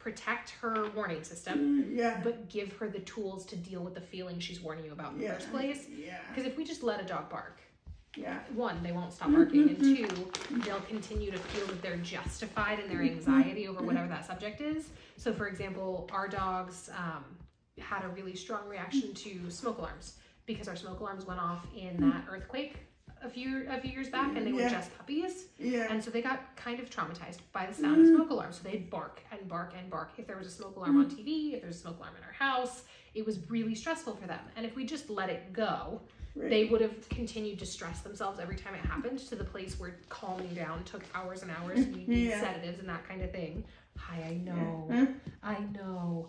protect her warning system, but give her the tools to deal with the feeling she's warning you about in the first place. Because if we just let a dog bark, one, they won't stop barking, and two, they'll continue to feel that they're justified in their anxiety over whatever that subject is. So for example, our dogs had a really strong reaction to smoke alarms because our smoke alarms went off in that earthquake a few years back, and they were just puppies, and so they got kind of traumatized by the sound of smoke alarms. So they'd bark and bark and bark if there was a smoke alarm on TV, if there was a smoke alarm in our house. It was really stressful for them, and if we just let it go, they would have continued to stress themselves every time it happened, to the place where calming down took hours and hours, and you need sedatives and that kind of thing. Hi, I know, I know.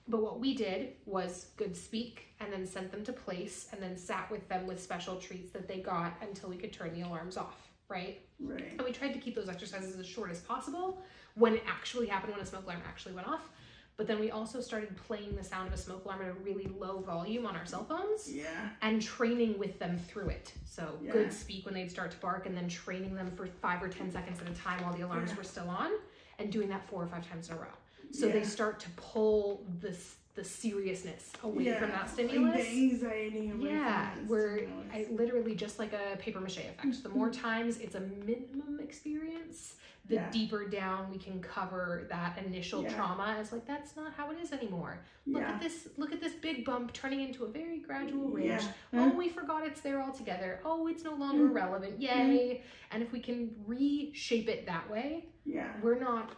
But what we did was good speak, and then sent them to place, and then sat with them with special treats that they got until we could turn the alarms off, right? And we tried to keep those exercises as short as possible when it actually happened, when a smoke alarm actually went off. But then we also started playing the sound of a smoke alarm at a really low volume on our cell phones, and training with them through it. So good speak when they'd start to bark, and then training them for 5 or 10 seconds at a time while the alarms were still on, and doing that 4 or 5 times in a row. So they start to pull the seriousness away from that stimulus. Like the anxiety away from that where I literally, just like a paper-mache effect. The more times it's a minimum experience, the deeper down we can cover that initial trauma. It's like, that's not how it is anymore. Look at this big bump turning into a very gradual ridge. Oh, we forgot it's there altogether. Oh, it's no longer relevant. Yay. And if we can reshape it that way, we're not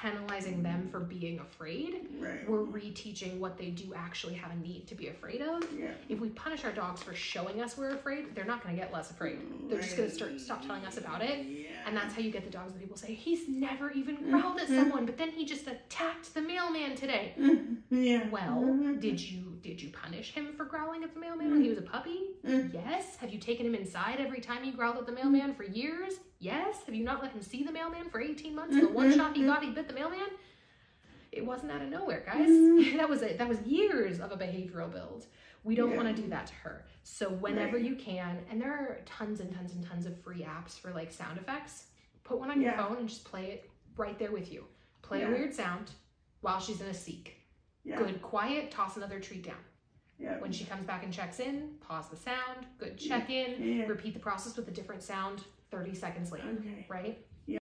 penalizing them for being afraid. We're reteaching what they do actually have a need to be afraid of. If we punish our dogs for showing us we're afraid, they're not going to get less afraid. They're just going to stop telling us about it. And that's how you get the dogs that people say, he's never even growled at someone, but then he just attacked the mailman today. Well, did you punish him for growling at the mailman when he was a puppy? Yes. Have you taken him inside every time he growled at the mailman for years? Yes. Have you not let him see the mailman for 18 months? The one shot he got, he bit the mailman? It wasn't out of nowhere, guys. That was years of a behavioral build. We don't want to do that to her. So whenever you can, and there are tons and tons and tons of free apps for like sound effects, put one on your phone and just play it right there with you. Play a weird sound while she's in a seek. Good, quiet, toss another treat down. When she comes back and checks in, pause the sound, good check in, repeat the process with a different sound 30 seconds later, right?